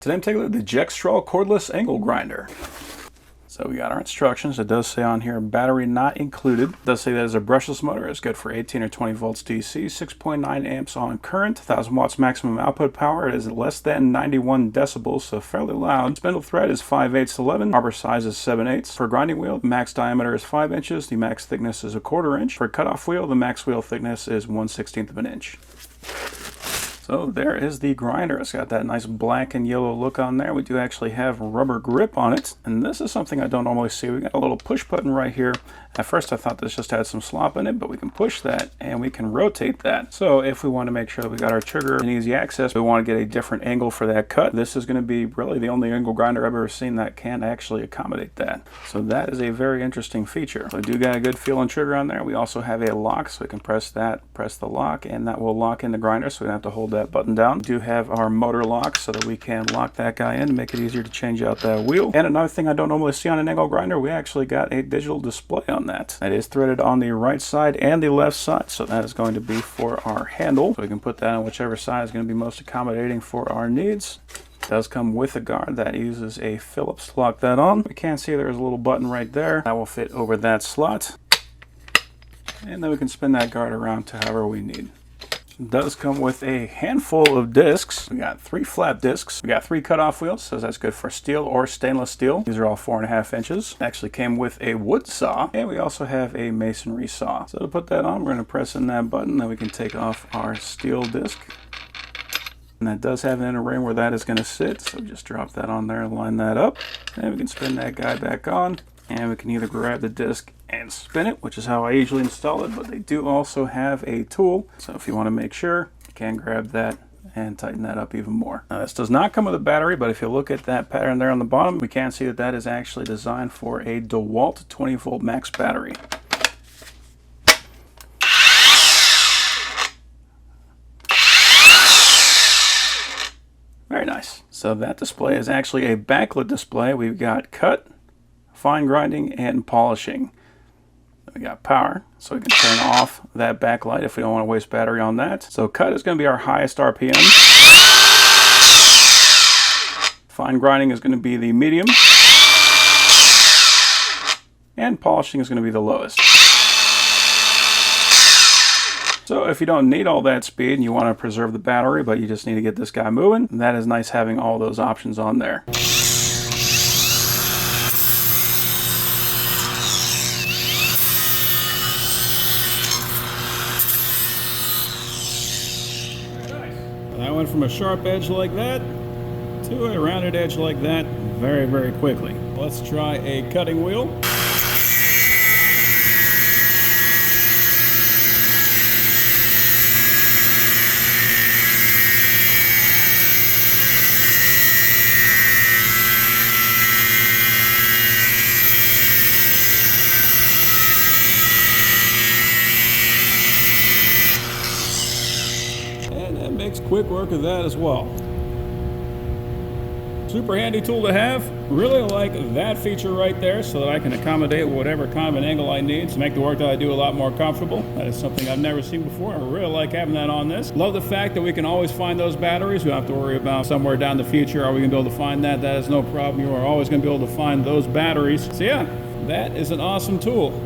Today I'm taking a look at the JEXTRAL cordless angle grinder. So we got our instructions. It does say on here, battery not included. It does say that it's a brushless motor. It's good for 18 or 20 volts DC, 6.9 amps on current, 1000 watts maximum output power. It is less than 91 decibels, so fairly loud. Spindle thread is 5/8 11. Arbor size is 7/8. For grinding wheel, the max diameter is 5 inches. The max thickness is 1/4 inch. For cutoff wheel, the max wheel thickness is 1/16 of an inch. So there is the grinder. It's got that nice black and yellow look on there. We do actually have rubber grip on it, and this is something I don't normally see. We got a little push button right here. At first I thought this just had some slop in it, but we can push that and we can rotate that. So if we want to make sure that we got our trigger and easy access, we want to get a different angle for that cut. This is going to be really the only angle grinder I've ever seen that can actually accommodate that. So that is a very interesting feature. So we do got a good feeling trigger on there. We also have a lock, so we can press that, press the lock, and that will lock in the grinder, so we don't have to hold that button down. We do have our motor lock so that we can lock that guy in and make it easier to change out that wheel. And another thing I don't normally see on an angle grinder, we actually got a digital display on that. It is threaded on the right side and the left side, so that is going to be for our handle. So we can put that on whichever side is going to be most accommodating for our needs. It does come with a guard that uses a Phillips to lock that on. We can see there's a little button right there that will fit over that slot. And then we can spin that guard around to however we need. It does come with a handful of discs. We got 3 flat discs. We got 3 cutoff wheels, so that's good for steel or stainless steel. These are all 4.5 inches. It actually came with a wood saw, and we also have a masonry saw. So to put that on, we're going to press in that button, then we can take off our steel disc. And that does have an inner ring where that is going to sit, so just drop that on there and line that up. And we can spin that guy back on, and we can either grab the disc and spin it, which is how I usually install it, but they do also have a tool, so if you want to make sure, you can grab that and tighten that up even more. Now this does not come with a battery, but if you look at that pattern there on the bottom, we can see that that is actually designed for a De-Walt 20V max battery. Very nice. So that display is actually a backlit display. We've got cut, fine grinding, and polishing. We got power, so we can turn off that backlight if we don't want to waste battery on that. So cut is going to be our highest RPM. Fine grinding is going to be the medium. And polishing is going to be the lowest. So if you don't need all that speed and you want to preserve the battery, but you just need to get this guy moving, that is nice having all those options on there. I went from a sharp edge like that to a rounded edge like that very, very quickly. Let's try a cutting wheel. And that makes quick work of that as well. Super handy tool to have. Really like that feature right there, so that I can accommodate whatever kind of an angle I need to make the work that I do a lot more comfortable. That is something I've never seen before. I really like having that on this. Love the fact that we can always find those batteries. We don't have to worry about somewhere down the future, are we going to be able to find that? That is no problem. You are always going to be able to find those batteries. So yeah, that is an awesome tool.